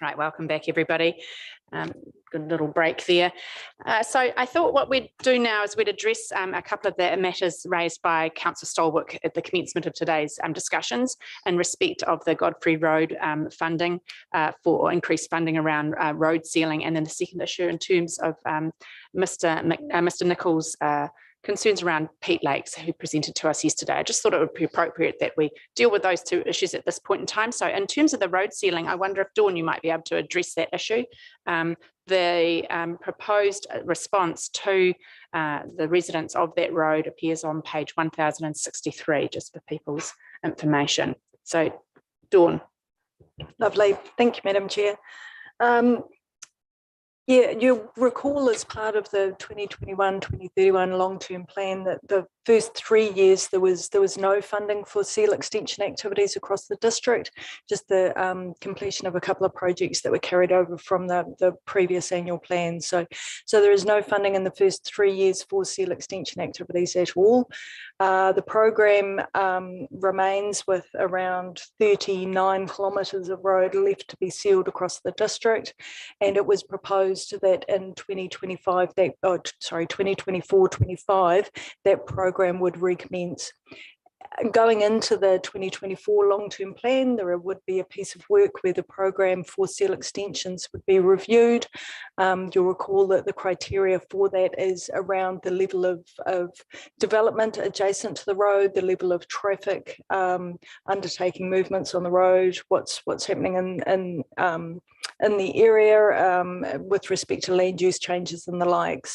Right, welcome back everybody. Good little break there. So I thought what we'd do now is we'd address a couple of the matters raised by Councillor Stolwick at the commencement of today's discussions in respect of the Godfrey Road funding for increased funding around road sealing, and then the second issue in terms of Mr Nichols' concerns around Peat Lakes, who presented to us yesterday. I just thought it would be appropriate that we deal with those two issues at this point in time. So in terms of the road sealing, I wonder if Dawn, you might be able to address that issue. The proposed response to the residents of that road appears on page 1063, just for people's information. So Dawn. Lovely, thank you, Madam Chair. Yeah, you'll recall as part of the 2021-2031 long-term plan that the first 3 years there was no funding for seal extension activities across the district, just the completion of a couple of projects that were carried over from the previous annual plan. So there is no funding in the first 3 years for seal extension activities at all. The program remains with around 39 kilometres of road left to be sealed across the district, and it was proposed that in 2024-25 that program would recommence. Going into the 2024 long-term plan, there would be a piece of work where the program for seal extensions would be reviewed. You'll recall that the criteria for that is around the level of development adjacent to the road, the level of traffic undertaking movements on the road, what's happening in the area with respect to land use changes and the like.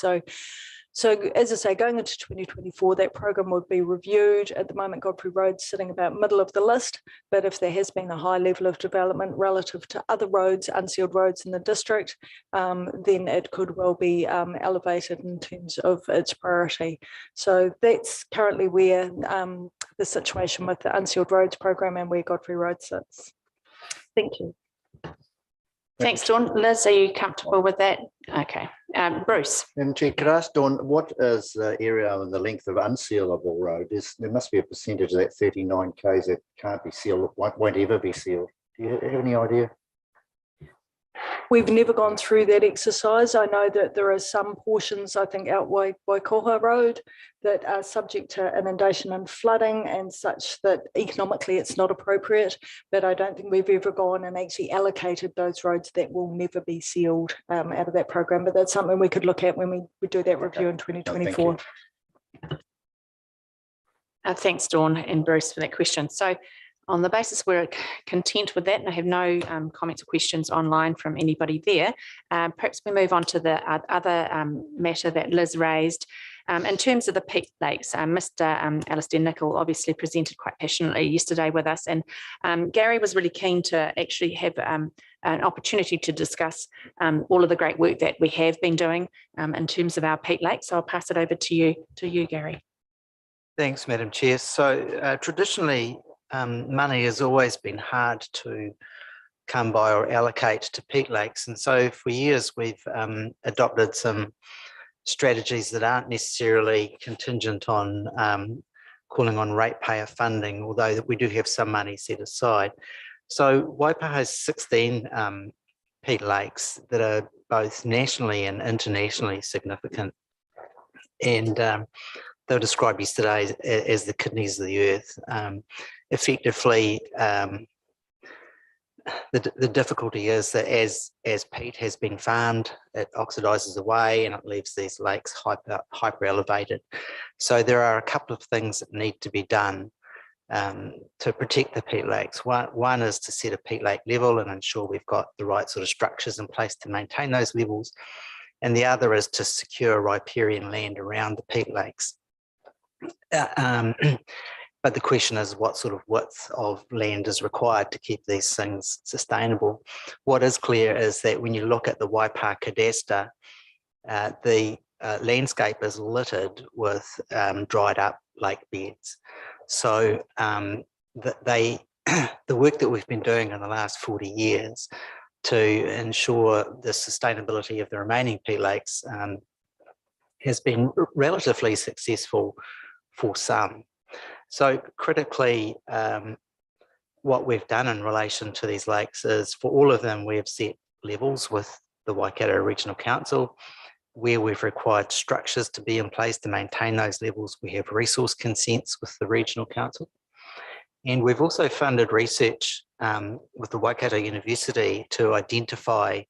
So as I say, going into 2024, that program would be reviewed. At the moment, Godfrey Road's sitting about middle of the list, but if there has been a high level of development relative to other roads, unsealed roads in the district, then it could well be elevated in terms of its priority. So that's currently where the situation with the unsealed roads program and where Godfrey Road sits. Thank you. Thanks, Dawn. Liz, are you comfortable with that? Okay. Bruce. And Chair, could I ask Dawn, what is the area and the length of unsealable road? There must be a percentage of that 39 k's that can't be sealed, won't ever be sealed. Do you have any idea? We've never gone through that exercise. I know that there are some portions, I think out Waikoha Road, that are subject to inundation and flooding and such that economically it's not appropriate, but I don't think we've ever gone and actually allocated those roads that will never be sealed out of that program, but that's something we could look at when we do that review in 2024. Thanks, Dawn and Bruce, for that question. So on the basis we're content with that, and I have no comments or questions online from anybody there, perhaps we move on to the other matter that Liz raised. In terms of the Peat Lakes, Mr. Alistair Nicholl obviously presented quite passionately yesterday with us, and Gary was really keen to actually have an opportunity to discuss all of the great work that we have been doing in terms of our Peat Lakes. So I'll pass it over to you, Gary. Thanks, Madam Chair. So traditionally, money has always been hard to come by or allocate to Peat Lakes, and so for years we've adopted some strategies that aren't necessarily contingent on calling on ratepayer funding, although that we do have some money set aside. So Waipaha has 16 Peat Lakes that are both nationally and internationally significant, and they were described yesterday as the kidneys of the earth. Effectively, the difficulty is that as peat has been farmed, it oxidizes away and it leaves these lakes hyper elevated. So there are a couple of things that need to be done to protect the Peat Lakes. One is to set a peat lake level and ensure we've got the right sort of structures in place to maintain those levels. And the other is to secure riparian land around the Peat Lakes. But the question is, what sort of width of land is required to keep these things sustainable? What is clear is that when you look at the Waipaha Cadaster, the landscape is littered with dried up lake beds. So the work that we've been doing in the last 40 years to ensure the sustainability of the remaining Peat Lakes has been relatively successful for some. So critically, what we've done in relation to these lakes is for all of them, we have set levels with the Waikato Regional Council. Where we've required structures to be in place to maintain those levels, we have resource consents with the Regional Council. And we've also funded research with the Waikato University to identify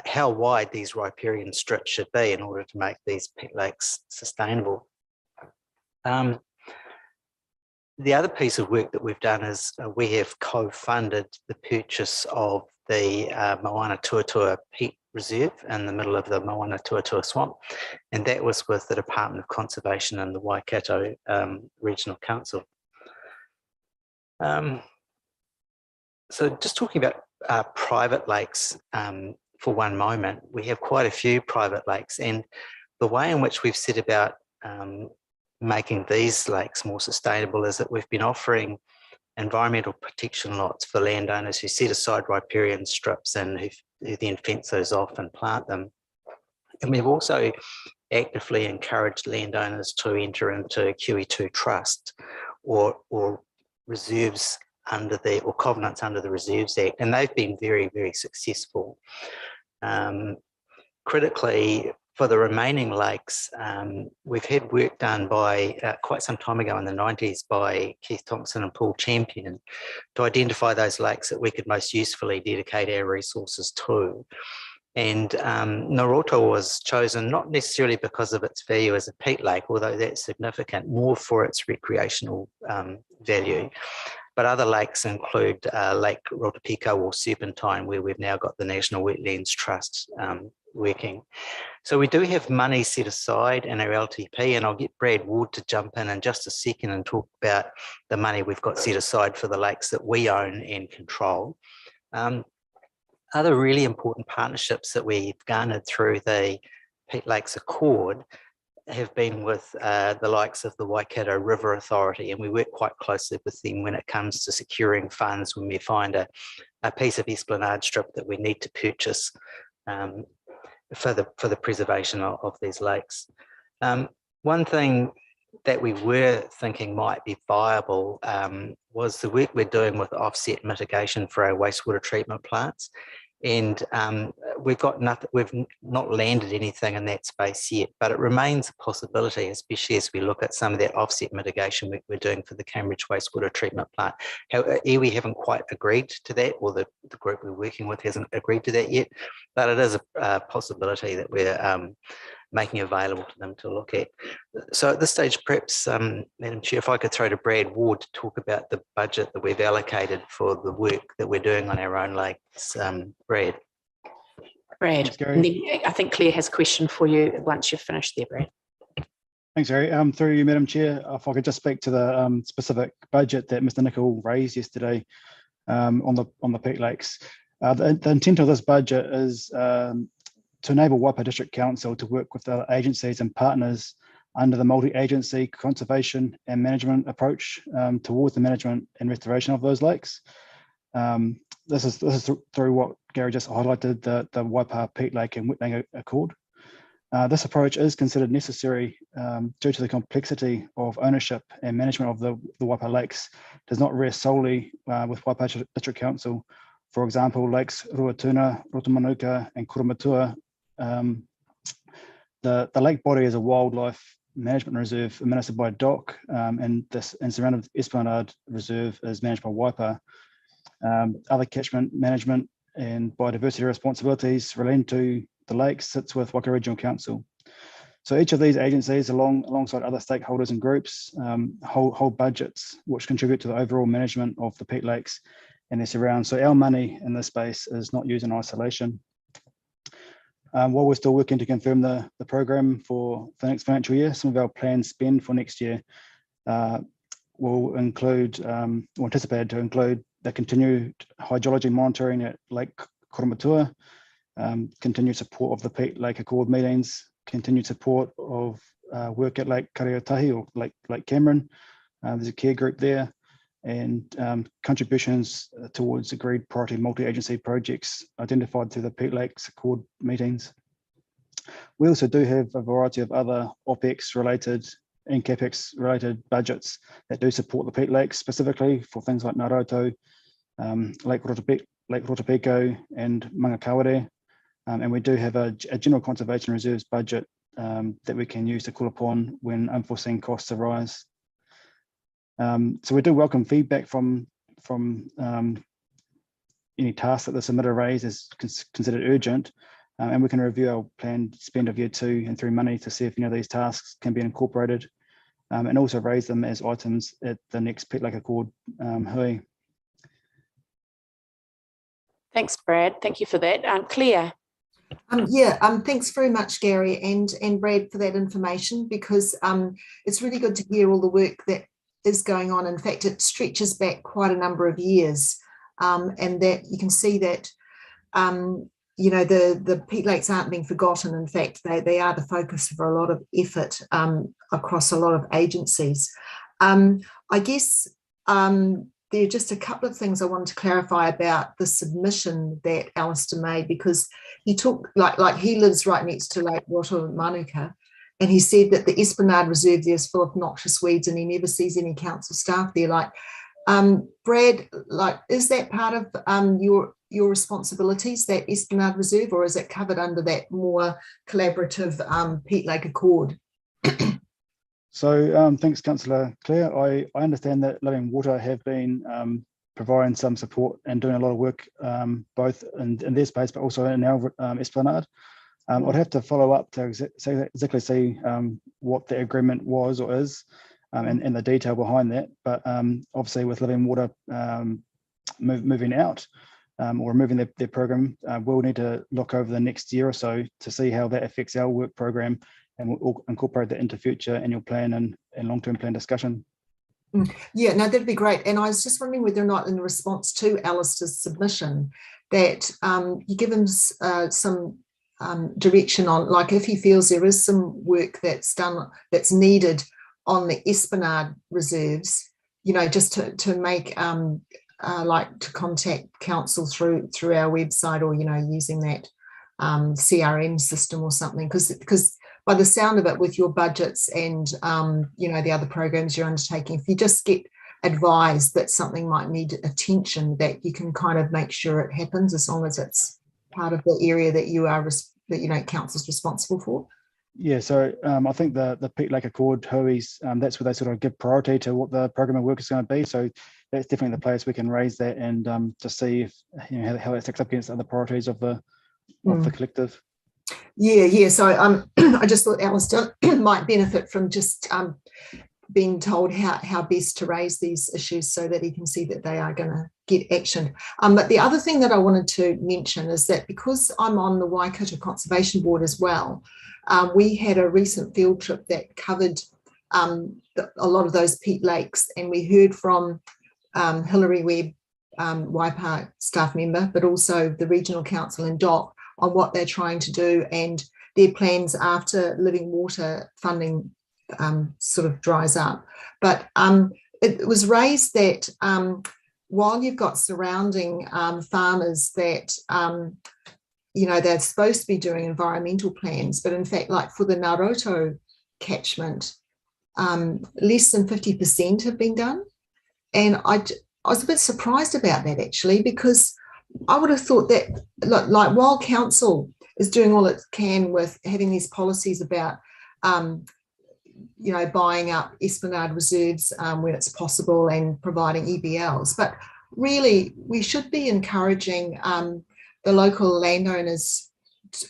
how wide these riparian strips should be in order to make these peat lakes sustainable. The other piece of work that we've done is we have co-funded the purchase of the Moana Tuatua Peat Reserve in the middle of the Moana Tuatua Swamp, and that was with the Department of Conservation and the Waikato Regional Council. So just talking about private lakes for one moment, we have quite a few private lakes, and the way in which we've set about making these lakes more sustainable is that we've been offering environmental protection lots for landowners who set aside riparian strips and who then fence those off and plant them. And we've also actively encouraged landowners to enter into QE2 trust or reserves under the, or covenants under the Reserves Act, and they've been very, very successful. Critically, for the remaining lakes, we've had work done by quite some time ago in the 90s by Keith Thompson and Paul Champion to identify those lakes that we could most usefully dedicate our resources to. And Noroto was chosen not necessarily because of its value as a peat lake, although that's significant, more for its recreational value. But other lakes include Lake Rotopico or Serpentine, where we've now got the National Wetlands Trust working. So we do have money set aside in our LTP, and I'll get Brad Ward to jump in just a second and talk about the money we've got set aside for the lakes that we own and control. Other really important partnerships that we've garnered through the Peat Lakes Accord have been with the likes of the Waikato River Authority, and we work quite closely with them when it comes to securing funds when we find a piece of esplanade strip that we need to purchase for the preservation of these lakes. One thing that we were thinking might be viable was the work we're doing with offset mitigation for our wastewater treatment plants. And we've not landed anything in that space yet, but it remains a possibility, especially as we look at some of that offset mitigation work we're doing for the Cambridge wastewater treatment plant. We haven't quite agreed to that, or the group we're working with hasn't agreed to that yet, but it is a possibility that we're making available to them to look at. So at this stage, perhaps, Madam Chair, if I could throw to Brad Ward to talk about the budget that we've allocated for the work that we're doing on our own lakes. Brad. Brad, and then I think Claire has a question for you once you've finished there, Brad. Thanks, Harry. Through you, Madam Chair, if I could just speak to the specific budget that Mr. Nicol raised yesterday on the Peat Lakes. The intent of this budget is to enable Waipa District Council to work with the agencies and partners under the multi-agency conservation and management approach towards the management and restoration of those lakes. This is through what Gary just highlighted, the Waipa Peat Lake and Wetland Accord. This approach is considered necessary due to the complexity of ownership and management of the Waipa lakes. It does not rest solely with Waipa District Council. For example, lakes Ruatuna, Rotomanuka and Kurumatua. The lake body is a wildlife management reserve administered by DOC, and surrounded with Esplanade Reserve is managed by Waipa. Other catchment management and biodiversity responsibilities relating to the lakes sits with Waikato Regional Council. So each of these agencies, alongside other stakeholders and groups, hold budgets which contribute to the overall management of the Peat Lakes and their surrounds. So our money in this space is not used in isolation. While we're still working to confirm the program for the next financial year, some of our planned spend for next year will include, or anticipated to include, the continued hydrology monitoring at Lake Kurumatua, continued support of the Peat Lake Accord meetings, continued support of work at Lake Kareotahi or Lake Cameron. There's a care group there, and contributions towards agreed priority multi-agency projects identified through the Peat Lakes Accord meetings. We also do have a variety of other OPEX related and CapEx related budgets that do support the Peat Lakes, specifically for things like Naroto, Lake Rotopico and Mangakawere. And we do have a general conservation reserves budget that we can use to call upon when unforeseen costs arise. So we do welcome feedback from any tasks that the submitter raise is considered urgent, and we can review our planned spend of year 2 and 3 money to see if any of these tasks can be incorporated, and also raise them as items at the next Peat Lake Accord hui. Thanks, Brad. Thank you for that. Claire. Thanks very much, Gary and Brad, for that information, because it's really good to hear all the work that is going on. In fact, it stretches back quite a number of years, and that you can see that the Peat Lakes aren't being forgotten. In fact, they are the focus for a lot of effort across a lot of agencies. I guess there are just a couple of things I wanted to clarify about the submission that Alistair made, because he took, like he lives right next to Lake Rotomanuka, and he said that the Esplanade Reserve there is full of noxious weeds and he never sees any council staff there. Brad, is that part of your responsibilities, that Esplanade Reserve, or is it covered under that more collaborative Peat Lake Accord? So thanks, Councillor Claire. I understand that Living Water have been providing some support and doing a lot of work, both in their space, but also in our Esplanade. I'd have to follow up to exactly see what the agreement was or is, and the detail behind that. But obviously with Living Water moving out or removing their program, we'll need to look over the next year or so to see how that affects our work program, and we'll incorporate that into future annual plan and long-term plan discussion. Yeah, no, that'd be great. And I was just wondering whether or not in response to Alistair's submission that you give him some direction on, like, if he feels there is some work that's that's needed on the Esplanade reserves, just to make to contact council through our website, or using that CRM system or something, because by the sound of it, with your budgets and the other programs you're undertaking, if you just get advised that something might need attention, that you can kind of make sure it happens, as long as it's part of the area that council's responsible for. Yeah, so I think the Peat Lake Accord HOEs, that's where they sort of give priority to what the program of work is going to be. So that's definitely the place we can raise that and to see if how that stacks up against other priorities of the collective. Yeah. So I just thought Alistair might benefit from just being told how best to raise these issues, so that he can see that they are going to get action. But the other thing that I wanted to mention is that, because I'm on the Waikato Conservation Board as well, we had a recent field trip that covered a lot of those Peat Lakes, and we heard from Hilary Webb, Waipa staff member, but also the Regional Council and DOC, on what they're trying to do and their plans after Living Water funding sort of dries up. But it was raised that while you've got surrounding farmers that they're supposed to be doing environmental plans, but in fact, like for the Naroto catchment, less than 50% have been done. And I was a bit surprised about that, actually, because I would have thought that, like, while council is doing all it can with having these policies about buying up Esplanade reserves when it's possible and providing EBLs, but really we should be encouraging the local landowners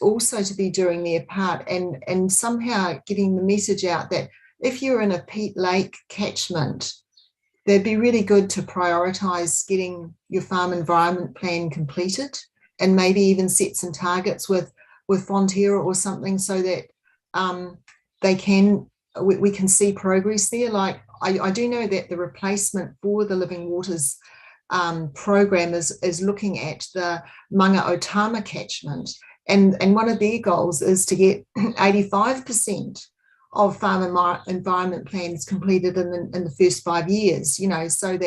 also to be doing their part, and somehow getting the message out that if you're in a Peat Lake catchment, they'd be really good to prioritise getting your farm environment plan completed, and maybe even set some targets with Fonterra or something, so that we can see progress there. Like, I do know that the replacement for the Living Waters program is looking at the Manga Otama catchment, and one of their goals is to get 85% of farm environment plans completed in the first 5 years, so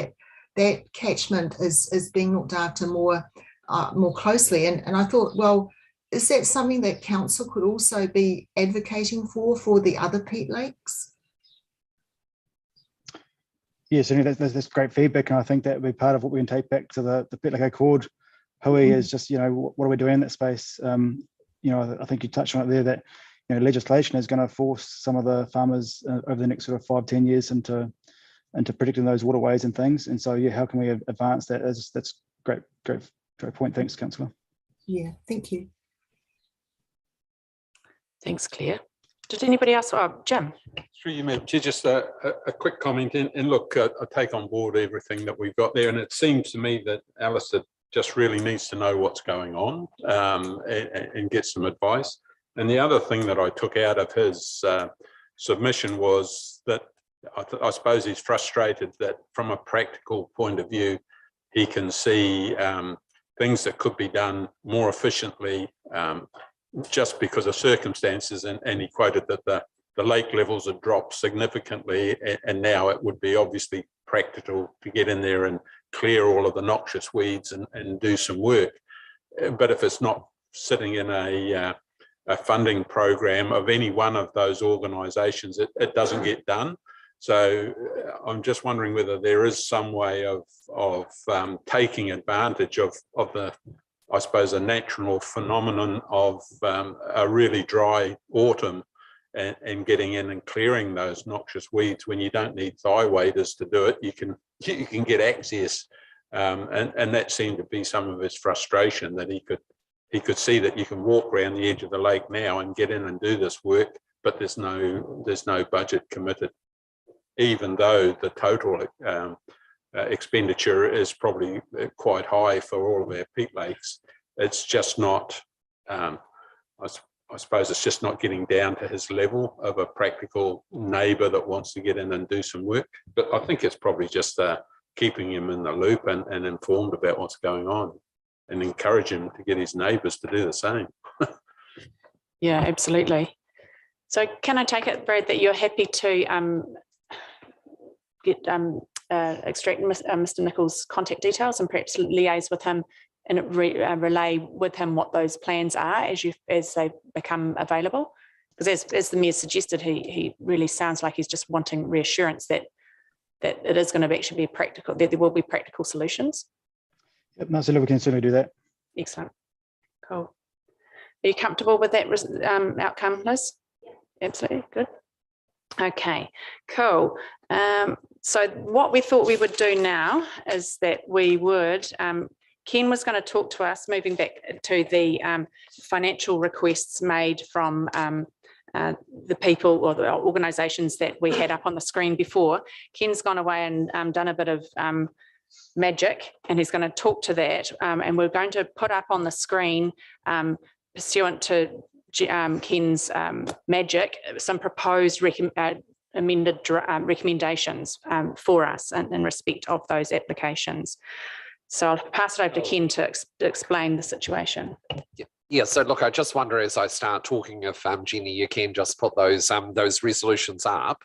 that catchment is being looked after more closely. And I thought, well, is that something that council could also be advocating for the other Peat Lakes? Yeah, certainly that's great feedback, and I think that would be part of what we can take back to the Peat Lakes Accord. Hui is just, what are we doing in that space? I think you touched on it there that legislation is going to force some of the farmers over the next sort of 5-10 years into protecting those waterways and things. And so, how can we advance that? That's great point. Thanks, Councillor. Yeah, thank you. Thanks, Claire. Did anybody else? Jim? Through you, Madam Chair, just a quick comment. And look, I take on board everything that we've got there. And it seems to me that Alistair just really needs to know what's going on and get some advice. And the other thing that I took out of his submission was that I suppose he's frustrated that from a practical point of view, he can see things that could be done more efficiently just because of circumstances. And he quoted that the lake levels have dropped significantly, and now it would be obviously practical to get in there and clear all of the noxious weeds and do some work. But if it's not sitting in a funding program of any one of those organisations, it doesn't get done. So I'm just wondering whether there is some way of taking advantage of the, I suppose, a natural phenomenon of a really dry autumn and getting in and clearing those noxious weeds when you don't need thigh waders to do it. You can get access, and that seemed to be some of his frustration, that he could see that you can walk around the edge of the lake now and get in and do this work, but there's no budget committed, even though the total expenditure is probably quite high for all of our peat lakes. It's just not, I suppose it's just not getting down to his level of a practical neighbour that wants to get in and do some work. But I think it's probably just keeping him in the loop and informed about what's going on, and encourage him to get his neighbours to do the same. Yeah, absolutely. So can I take it, Brad, that you're happy to extract Mr. Nichols' contact details and perhaps liaise with him and relay with him what those plans are as they become available? Because as the Mayor suggested, he really sounds like he's just wanting reassurance that it is going to actually be practical, that there will be practical solutions. Yep, no, so we can certainly do that. Excellent. Cool. Are you comfortable with that outcome, Liz? Absolutely. Good. Okay, cool. So what we thought we would do now is that we would, Ken was going to talk to us, moving back to the financial requests made from the people or the organisations that we had up on the screen before. Ken's gone away and done a bit of magic, and he's going to talk to that, and we're going to put up on the screen, pursuant to Ken's magic, some proposed amended recommendations for us in respect of those applications. So I'll pass it over to Ken to explain the situation. Yeah, so look, I just wonder as I start talking if Jenny, you can just put those resolutions up,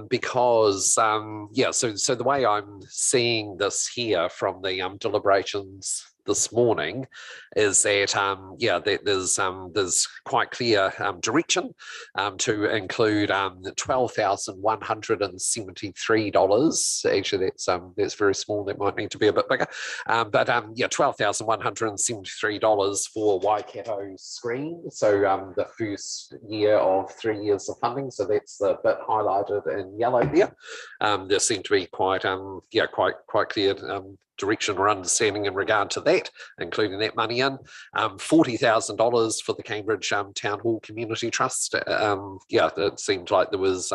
because so the way I'm seeing this here from the deliberations this morning is that there's quite clear direction to include $12,173. Actually, that's very small. That might need to be a bit bigger, but $12,173 for Waikato Screen. So the first year of 3 years of funding. So that's the bit highlighted in yellow there. There seemed to be quite clear direction or understanding in regard to that, including that money in. $40,000 for the Cambridge Town Hall Community Trust. It seemed like there was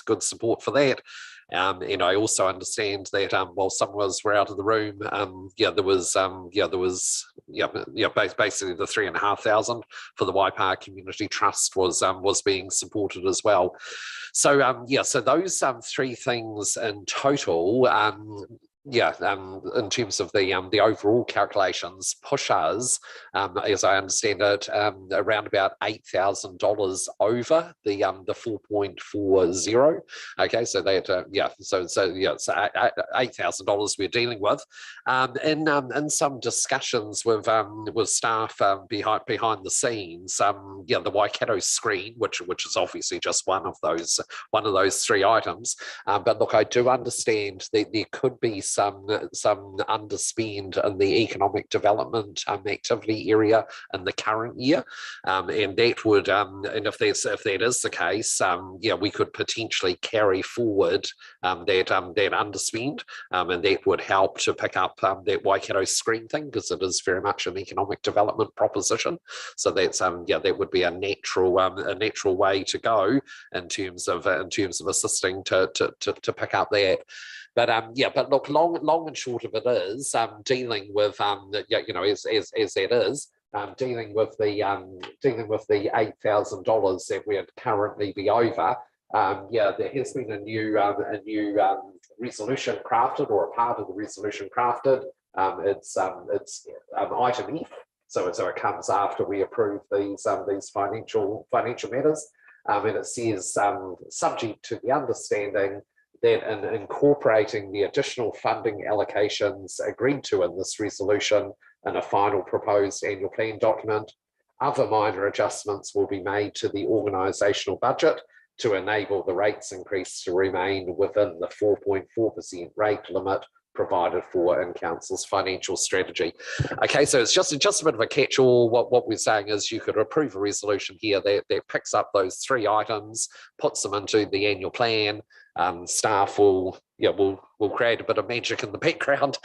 good support for that. And I also understand that while some of us were out of the room, there was basically the $3,500 for the Waipa Community Trust was being supported as well. So so those three things in total. in terms of the overall calculations, push us, as I understand it, around about $8,000 over the 4.40. Okay, so that so it's $8,000 we're dealing with, in some discussions with staff behind the scenes. The Waikato screen, which is obviously just one of those three items, but look, I do understand that there could be some underspend in the economic development activity area in the current year, and that would, and if that is the case, we could potentially carry forward that underspend, and that would help to pick up that Waikato screen thing, because it is very much an economic development proposition. So that's that would be a natural way to go in terms of assisting to pick up that. But look, long and short of it is dealing with as that is. Dealing with the $8,000 that we'd currently be over. There has been a new resolution crafted, or a part of the resolution crafted. It's item F, so it comes after we approve these financial matters, and it says subject to the understanding that in incorporating the additional funding allocations agreed to in this resolution in a final proposed annual plan document, other minor adjustments will be made to the organisational budget to enable the rates increase to remain within the 4.4% rate limit provided for in council's financial strategy. Okay, so it's just a bit of a catch-all. What we're saying is you could approve a resolution here that picks up those three items, puts them into the annual plan. Staff will create a bit of magic in the background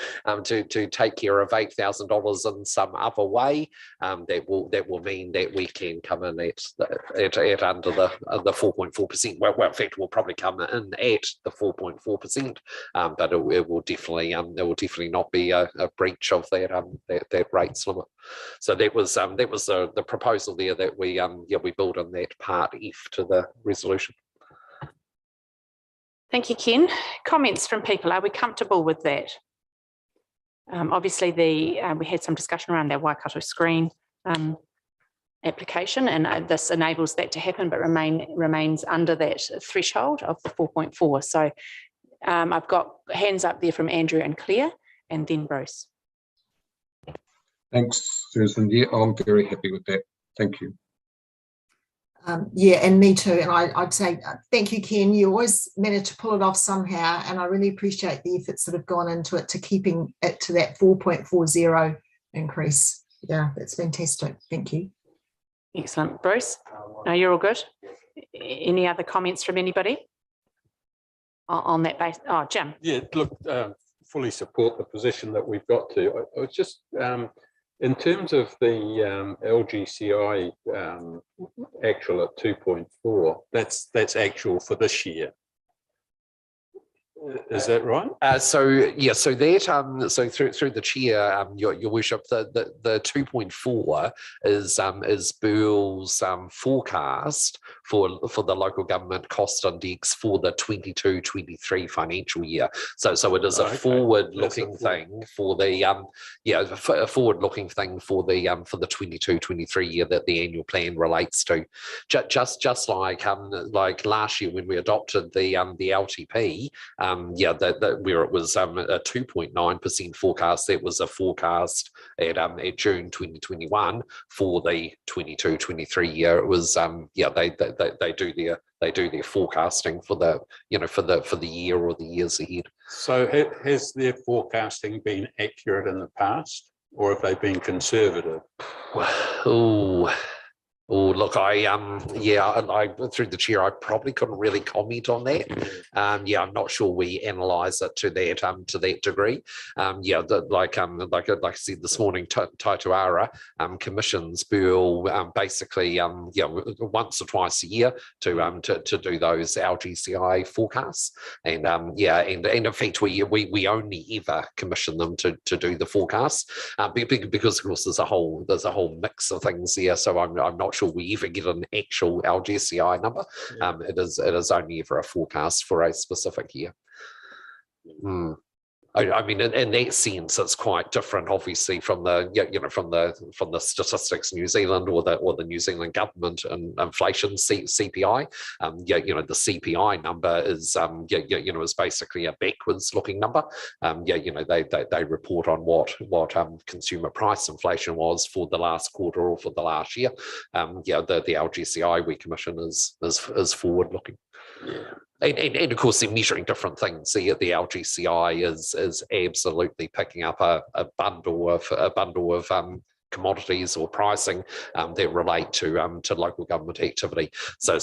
to take care of $8,000 in some other way. That will mean that we can come in at under the 4.4%. Well, in fact, we'll probably come in at the 4.4%, but it will definitely not be a breach of that rates limit. So that was the proposal there, that we build in that part F to the resolution. Thank you, Ken. Comments from people, are we comfortable with that? Obviously, we had some discussion around that Waikato screen application, and this enables that to happen, but remains under that threshold of the 4.4. So I've got hands up there from Andrew and Claire, and then Bruce. Thanks, Susan. Yeah, I'm very happy with that. Thank you. And me too. And I'd say thank you, Ken. You always manage to pull it off somehow, and I really appreciate the efforts that have gone into it to keeping it to that 4.40 increase. Yeah, that's fantastic. Thank you. Excellent. Bruce, no, you're all good. Any other comments from anybody on that base? Oh, Jim. Yeah, look, fully support the position that we've got to. I was just in terms of the LGCI actual at 2.4, that's actual for this year. Is that right? So that so through the chair, your worship, the 2.4 is Bill's forecast for the local government cost index for the 22-23 financial year. So it is a forward-looking thing for the a forward-looking thing for the 22-23 year that the annual plan relates to. Just like last year when we adopted the LTP. Where it was a 2.9% forecast, that was a forecast at June 2021 for the 22-23 year. It was they do their forecasting for the for the year or the years ahead. So has their forecasting been accurate in the past, or have they been conservative? Oh, look, I through the chair, I probably couldn't really comment on that. I'm not sure we analyse it to that degree. Like I said this morning, Taituara commissions Bill basically once or twice a year to do those LGCI forecasts, and in fact we only ever commission them to do the forecasts because of course there's a whole mix of things there. So I'm not sure we ever get an actual LGCI number. It is only ever a forecast for a specific year. I mean, in that sense, it's quite different, obviously, from the from the Statistics New Zealand or the New Zealand government and inflation CPI. The CPI number is is basically a backwards looking number. They report on what consumer price inflation was for the last quarter or for the last year. The LGCI we commission is forward looking. Yeah. And of course, they're measuring different things. The LGCI is absolutely picking up a bundle of commodities or pricing that relate to local government activity. So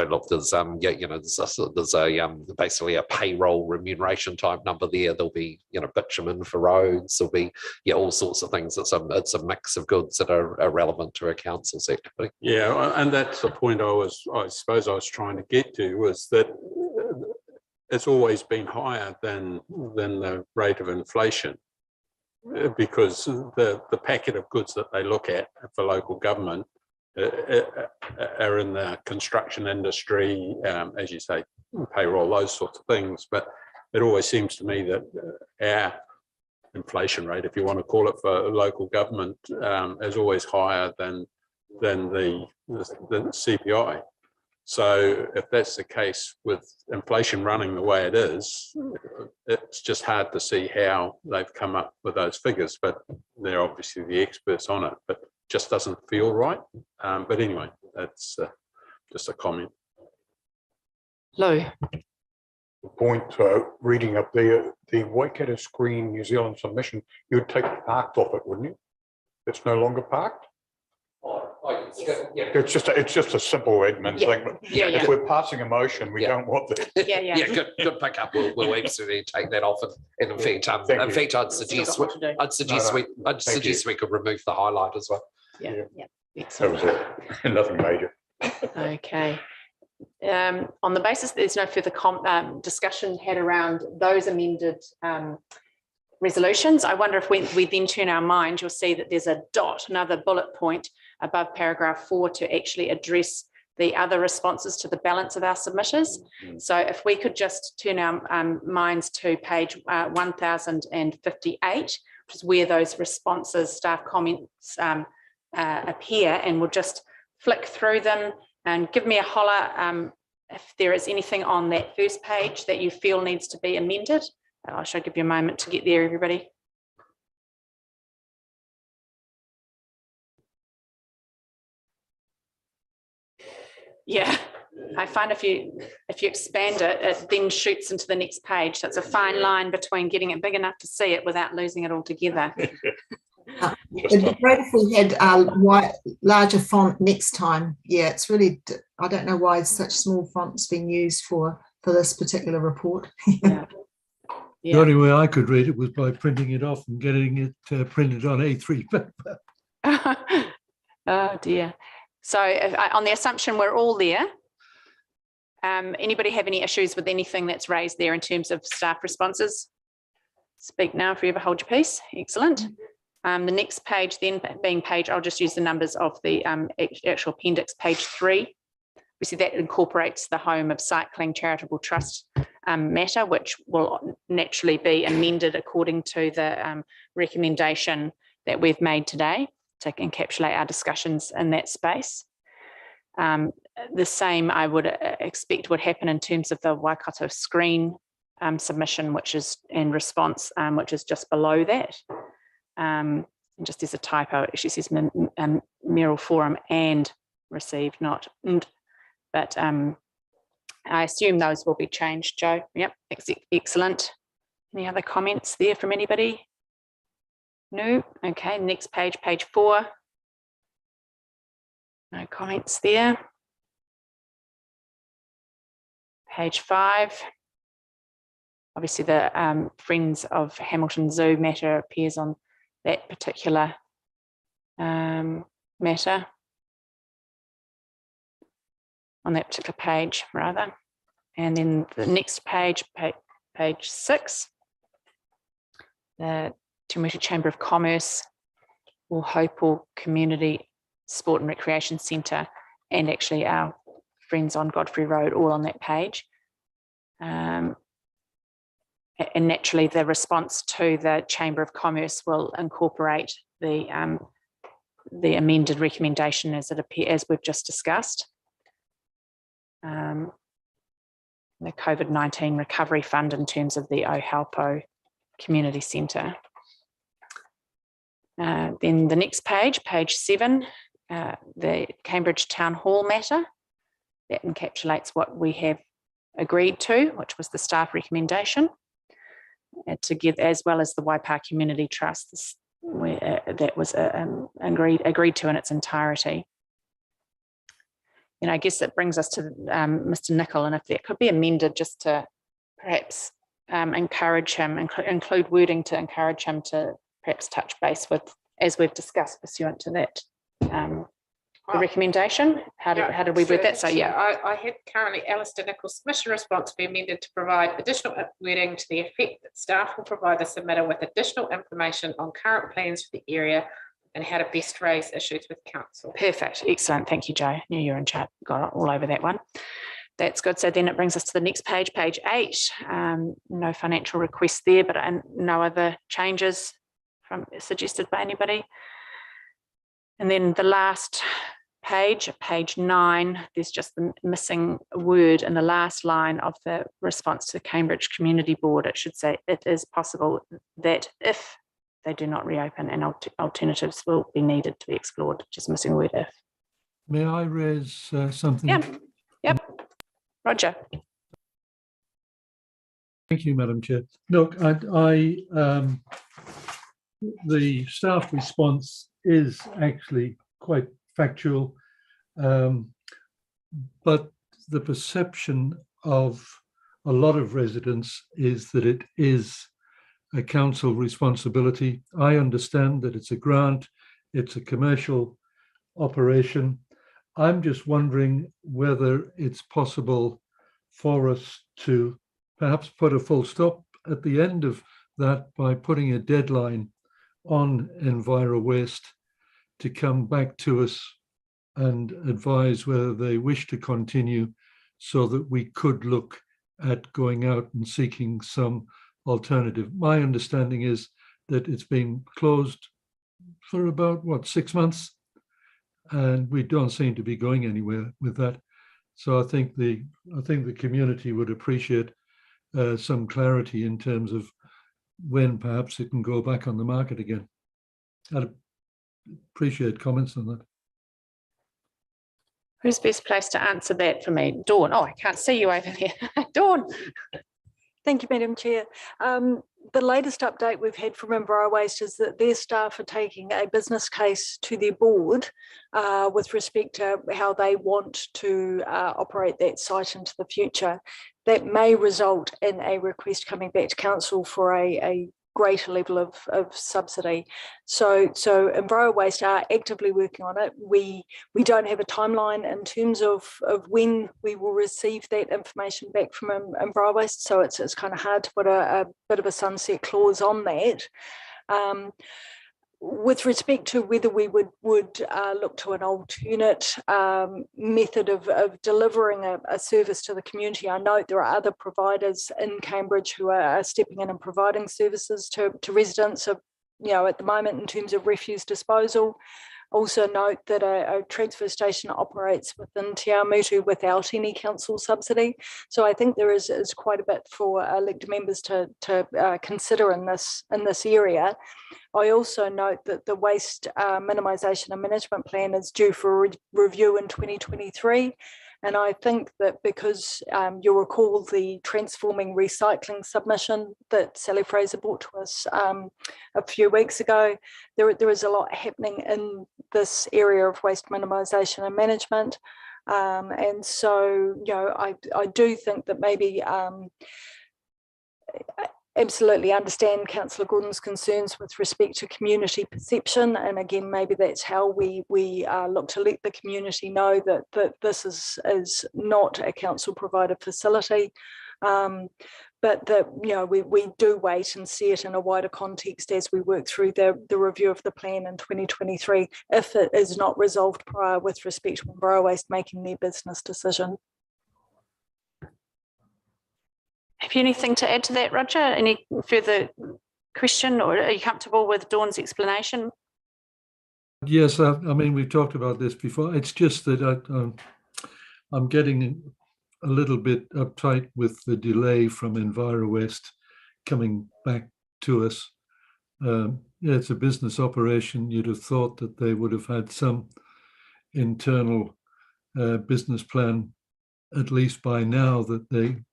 look, there's basically a payroll remuneration type number there. There'll be bitumen for roads. There'll be all sorts of things. It's a mix of goods that are relevant to a council's activity. Yeah, and that's the point I suppose I was trying to get to, was that it's always been higher than the rate of inflation, because the packet of goods that they look at for local government are in the construction industry, as you say, payroll, those sorts of things. But it always seems to me that our inflation rate, if you want to call it, for local government is always higher than the CPI. So if that's the case with inflation running the way it is, it's just hard to see how they've come up with those figures, but they're obviously the experts on it, but just doesn't feel right. But anyway, that's just a comment. Lou. Point reading up the Waikato Screen New Zealand submission, you would take parked off it, wouldn't you? It's no longer parked. It's just a simple admin thing. But if we're passing a motion, we don't want that. Yeah, good pick up. We'll absolutely take that off. And in fact, I'd suggest we could remove the highlight as well. Yeah. That was it. Nothing major. Okay. On the basis that there's no further discussion had around those amended resolutions, I wonder if we then turn our mind, you'll see that there's a dot, another bullet point above paragraph 4 to actually address the other responses to the balance of our submitters. So if we could just turn our minds to page 1058, which is where those responses, staff comments appear, and we'll just flick through them and give me a holler if there is anything on that first page that you feel needs to be amended. I should give you a moment to get there, everybody. Yeah, I find if you expand it, it then shoots into the next page. So it's a fine line between getting it big enough to see it without losing it altogether. It'd be great if we had larger font next time. Yeah, it's really, I don't know why such small font's been used for this particular report. Yeah. The only way I could read it was by printing it off and getting it printed on A3 paper. Oh dear. So on the assumption we're all there, anybody have any issues with anything that's raised there in terms of staff responses? Speak now if you ever hold your peace. Excellent. The next page then being page, I'll just use the numbers of the actual appendix, page 3. We see that incorporates the Home of Cycling Charitable Trust matter, which will naturally be amended according to the recommendation that we've made today to encapsulate our discussions in that space. The same I would expect would happen in terms of the Waikato Screen submission, which is in response, which is just below that. Just as a typo, it actually says Mayoral Forum and received, not and. But I assume those will be changed, Joe. Yep, excellent. Any other comments there from anybody? No. Okay, next page, page 4. No comments there. Page 5. Obviously, the Friends of Hamilton Zoo matter appears on that particular matter. On that particular page, rather. And then the next page, page 6, the Te Mutu Chamber of Commerce, Hopewell Community Sport and Recreation Centre, and actually our friends on Godfrey Road, all on that page. and naturally the response to the Chamber of Commerce will incorporate the amended recommendation as it appears, as we've just discussed. The COVID-19 Recovery Fund in terms of the Ohaupo Community Centre. Then the next page, page 7, the Cambridge Town Hall matter. That encapsulates what we have agreed to, which was the staff recommendation, together as well as the Waipa Community Trust, that was agreed to in its entirety. And I guess that brings us to Mr. Nicol, and if that could be amended just to perhaps encourage him, include wording to encourage him to perhaps touch base with, as we've discussed, pursuant to that the recommendation. How did we word that? So yeah, I had currently Alistair Nichols' submission response be amended to provide additional wording to the effect that staff will provide the submitter with additional information on current plans for the area and how to best raise issues with council. Perfect, excellent. Thank you, Joe. Knew you were in chat. Got all over that one. That's good. So then it brings us to the next page, page 8. No financial requests there, but no other changes suggested by anybody. And then the last page, page 9, there's just the missing word in the last line of the response to the Cambridge Community Board. It should say it is possible that if they do not reopen and alternatives will be needed to be explored. Just missing word if. May I raise something? Yep. Roger. Thank you, Madam Chair. Look, the staff response is actually quite factual, but the perception of a lot of residents is that it is a council responsibility. I understand that it's a grant, it's a commercial operation. I'm just wondering whether it's possible for us to perhaps put a full stop at the end of that by putting a deadline on EnviroWest to come back to us and advise whether they wish to continue, so that we could look at going out and seeking some alternative. My understanding is that it's been closed for about, 6 months, and we don't seem to be going anywhere with that. So I think the community would appreciate some clarity in terms of when perhaps it can go back on the market again. I'd appreciate comments on that. Who's best placed to answer that for me? Dawn. Oh, I can't see you over there. Dawn. Thank you, Madam Chair. The latest update we've had from EnviroWaste is that their staff are taking a business case to their board with respect to how they want to operate that site into the future. That may result in a request coming back to council for a greater level of subsidy. So EnviroWaste are actively working on it. We don't have a timeline in terms of when we will receive that information back from EnviroWaste, so it's kind of hard to put a bit of a sunset clause on that. With respect to whether we would look to an alternate method of delivering a service to the community, I note there are other providers in Cambridge who are stepping in and providing services to residents of, at the moment in terms of refuse disposal. Also note that a transfer station operates within Te Awamutu without any council subsidy. So I think there is quite a bit for elected members to consider in this area. I also note that the waste minimisation and management plan is due for review in 2023. And I think that because you'll recall the transforming recycling submission that Sally Fraser brought to us a few weeks ago, there is a lot happening in this area of waste minimisation and management. And so, I do think that maybe absolutely understand Councillor Gordon's concerns with respect to community perception, and again, maybe that's how we look to let the community know that this is not a council provided facility, but that we do wait and see it in a wider context as we work through the review of the plan in 2023, if it is not resolved prior with respect to EnviroWaste making their business decision. Have you anything to add to that, Roger? Any further question, or are you comfortable with Dawn's explanation? Yes, I mean, we've talked about this before. It's just that I'm getting a little bit uptight with the delay from EnviroWest coming back to us. Yeah, it's a business operation. You'd have thought that they would have had some internal business plan, at least by now, that they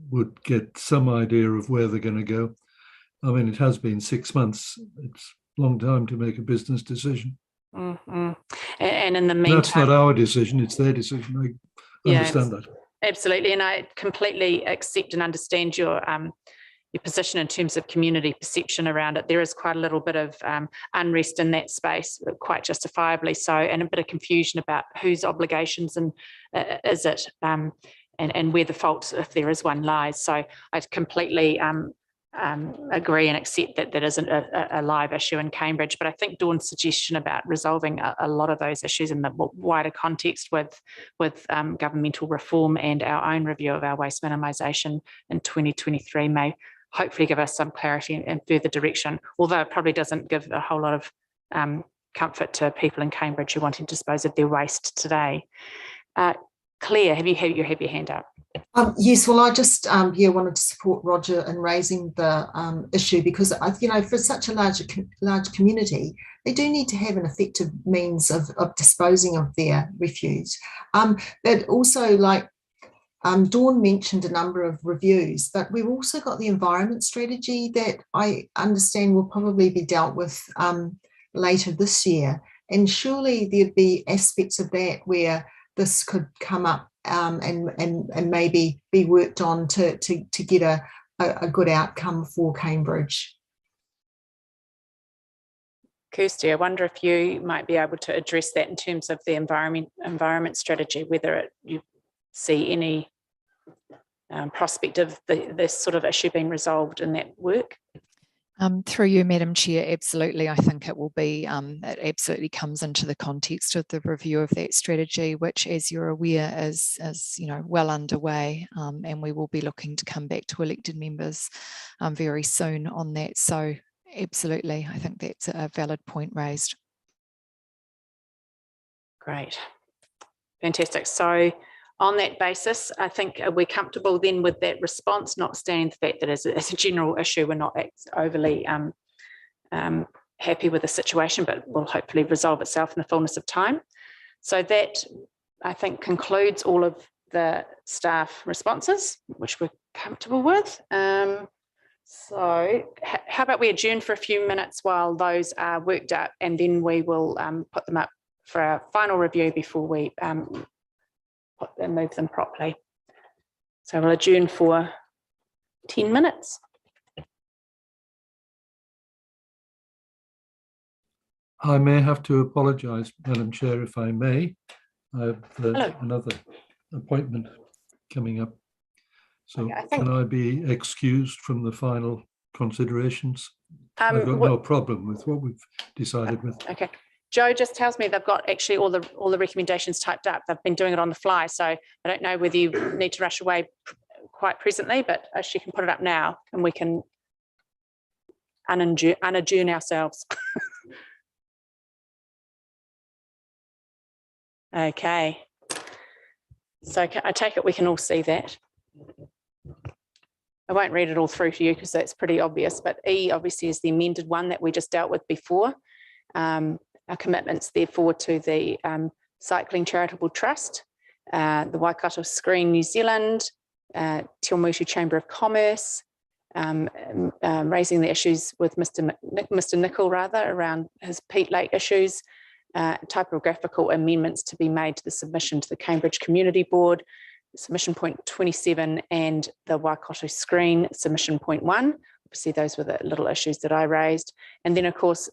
would get some idea of where they're going to go. I mean, it has been 6 months. It's a long time to make a business decision. Mm-hmm. And in the meantime, that's not our decision, it's their decision. I understand that. Absolutely, and I completely accept and understand your position in terms of community perception around it. There is quite a little bit of unrest in that space, quite justifiably so, and a bit of confusion about whose obligations and is it, and where the fault, if there is one, lies. So I completely agree and accept that that isn't a live issue in Cambridge. But I think Dawn's suggestion about resolving a lot of those issues in the wider context with governmental reform and our own review of our waste minimisation in 2023 may hopefully give us some clarity and further direction, although it probably doesn't give a whole lot of comfort to people in Cambridge who want to dispose of their waste today. Claire, have your hand up? Yes, well, I just wanted to support Roger in raising the issue, because for such a large community, they do need to have an effective means of disposing of their refuse. But also, like Dawn mentioned, a number of reviews, but we've also got the environment strategy that I understand will probably be dealt with later this year, and surely there'd be aspects of that where this could come up and maybe be worked on to get a good outcome for Cambridge. Kirsty, I wonder if you might be able to address that in terms of the environment strategy, whether you see any prospect of this sort of issue being resolved in that work. Through you, Madam Chair, absolutely. I think it will be, it absolutely comes into the context of the review of that strategy, which, as you're aware, is well underway, and we will be looking to come back to elected members very soon on that. So absolutely, I think that's a valid point raised. Great, fantastic. So on that basis, I think we're comfortable then with that response, notwithstanding the fact that as a general issue, we're not overly happy with the situation, but will hopefully resolve itself in the fullness of time. So that, I think, concludes all of the staff responses, which we're comfortable with. So how about we adjourn for a few minutes while those are worked out, and then we will put them up for our final review before we move them properly. So we'll adjourn for 10 minutes. I may have to apologise, Madam Chair, if I may. I have another appointment coming up. So can I be excused from the final considerations? I've got no problem with what we've decided with. Okay. Joe just tells me they've got actually all the recommendations typed up. They've been doing it on the fly, so I don't know whether you need to rush away quite presently, but she can put it up now and we can unadjourn ourselves. Okay. So I take it we can all see that. I won't read it all through to you because that's pretty obvious, but E obviously is the amended one that we just dealt with before. Our commitments, therefore, to the Cycling Charitable Trust, the Waikato Screen New Zealand, Te Awamutu Chamber of Commerce, raising the issues with Mr. Nicol around his Peat Lake issues, typographical amendments to be made to the submission to the Cambridge Community Board, submission point 27, and the Waikato Screen submission point 1. Obviously, those were the little issues that I raised. And then, of course,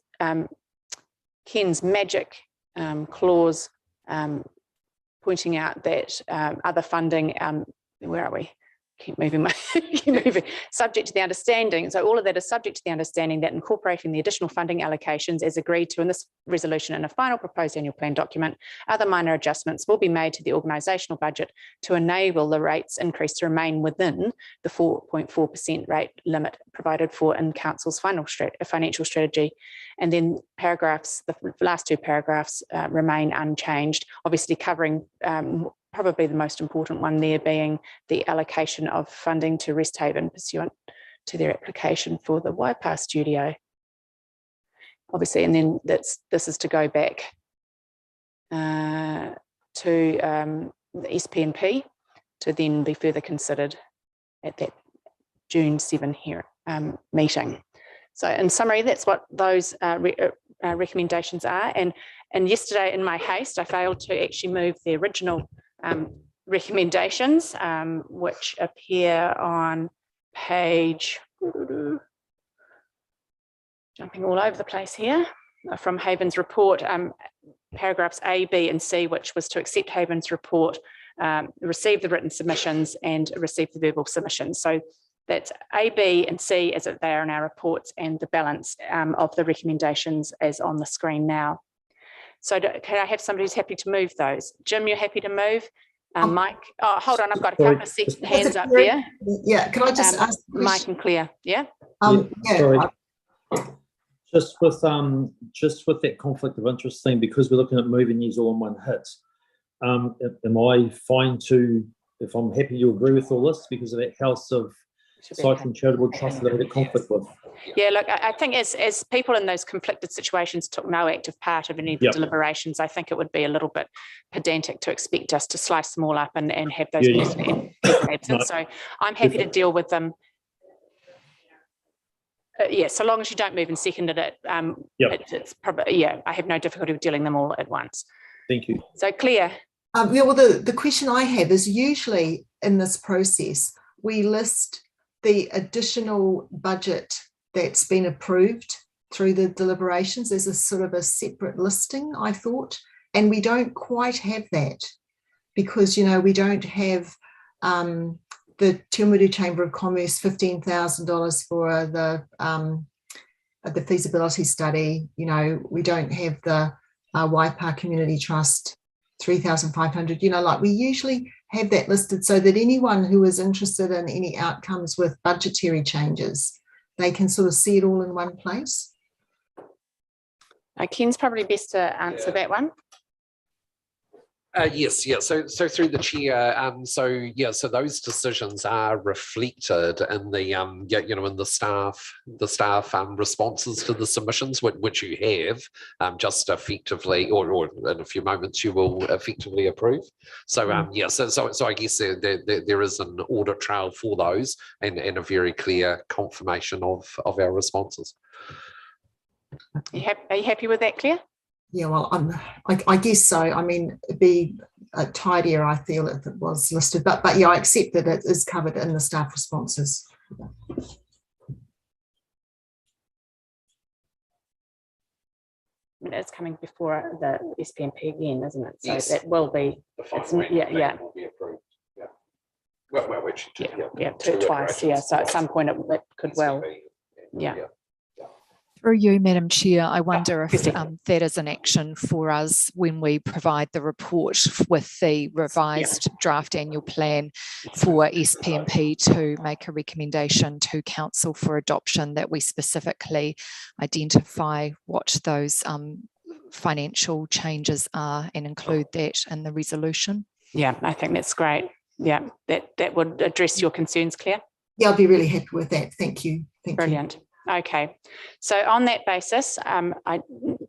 Ken's magic clause pointing out that other funding, where are we? keep moving, keep moving, subject to the understanding. So all of that is subject to the understanding that incorporating the additional funding allocations as agreed to in this resolution in a final proposed annual plan document, other minor adjustments will be made to the organisational budget to enable the rates increase to remain within the 4.4% rate limit provided for in Council's final financial strategy. And then paragraphs, the last two paragraphs remain unchanged, obviously covering probably the most important one there being the allocation of funding to Resthaven pursuant to their application for the Waipa studio. Obviously, and then this is to go back to the SPNP to then be further considered at that June 7 here meeting. So in summary, that's what those recommendations are. And yesterday in my haste, I failed to actually move the original recommendations, which appear on page, jumping all over the place here, from Haven's report, paragraphs A, B, and C, which was to accept Haven's report, receive the written submissions, and receive the verbal submissions. So that's A, B, and C as they are in our reports, and the balance of the recommendations as on the screen now. So can I have somebody who's happy to move those? Jim, you're happy to move? Mike, oh, hold on, I've got a couple of hands up there. Yeah, can I just ask Mike and Claire, yeah? Sorry. Just with that conflict of interest thing, because we're looking at moving these all in one hit, am I fine to, if I'm happy to agree with all this because of that House of Cycling Charitable Trust that I had a conflict with? Yeah, look, I think as people in those conflicted situations took no active part of any of the deliberations, I think it would be a little bit pedantic to expect us to slice them all up and have those person absent. No. So I'm happy to deal with them. Yeah, so long as you don't move and seconded it, it's probably, I have no difficulty with dealing them all at once. Thank you. So Claire. Yeah, well, the question I have is usually in this process, we list the additional budget that's been approved through the deliberations as a sort of a separate listing, I thought, and we don't quite have that because, you know, we don't have the Timutu Chamber of Commerce $15,000 for the feasibility study. You know, we don't have the Waipa Community Trust 3,500. You know, like we usually have that listed so that anyone who is interested in any outcomes with budgetary changes, they can sort of see it all in one place. Ken's probably best to answer that one. Yes, yeah. So through the chair, so those decisions are reflected in the in the staff responses to the submissions, which you have just effectively, or in a few moments you will effectively approve. So so I guess there is an audit trail for those and a very clear confirmation of our responses. Are you happy with that, Claire? Yeah, well, I guess so. I mean, it'd be tidier, I feel, if it was listed. But yeah, I accept that it is covered in the staff responses. It's coming before the SPNP again, isn't it? So yes. That will be. Will be approved. Yeah. Well, which twice. Yeah. So at some point it could well. Yeah. Through you, Madam Chair, I wonder if that is an action for us when we provide the report with the revised draft annual plan for SPNP to make a recommendation to Council for adoption, that we specifically identify what those financial changes are and include that in the resolution. Yeah, I think that's great. Yeah, that would address your concerns, Claire. Yeah, I'll be really happy with that. Thank you. Brilliant. Okay, so on that basis,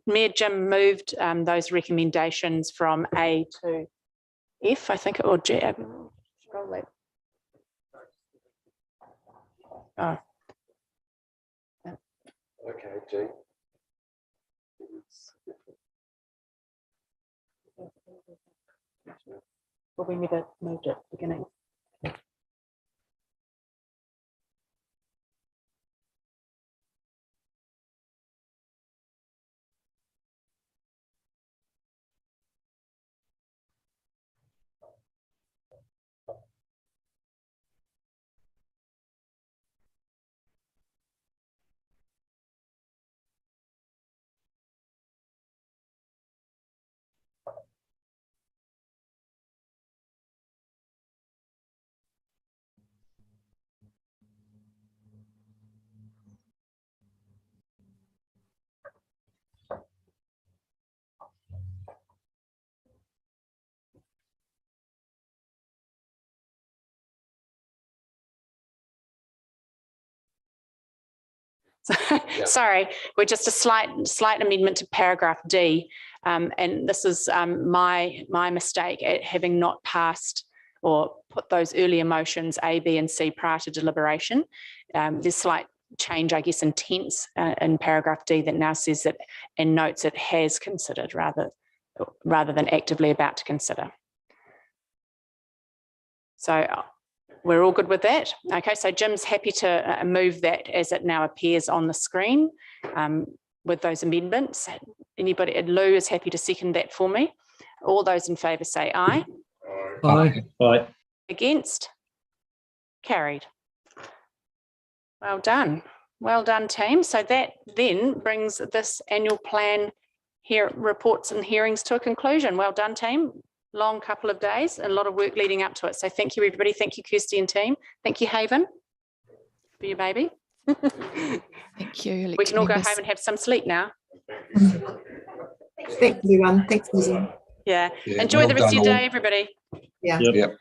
Mayor Jim moved those recommendations from A to F, I think, or G. Scroll that. Oh. Okay, G. Well, we never moved it at the beginning. Sorry, we're just a slight amendment to paragraph D. And this is my mistake at having not passed or put those earlier motions A, B, and C prior to deliberation. There's slight change, I guess, in tense in paragraph D that now says that and notes it has considered rather than actively about to consider. So we're all good with that. Okay, so Jim's happy to move that as it now appears on the screen with those amendments. Anybody, Lou is happy to second that for me. All those in favour say aye. Aye. Aye. Against? Carried. Well done. Well done, team. So that then brings this annual plan here reports and hearings to a conclusion. Well done, team. Long couple of days, a lot of work leading up to it. So thank you, everybody. Thank you, Kirsty and team. Thank you, Haven, for your baby. Thank you. We can all go home and have some sleep now. Thanks, everyone. Thanks, Susan. Yeah. Yeah, Enjoy well the rest of your done all. day, everybody. Yeah. Yep. Yep.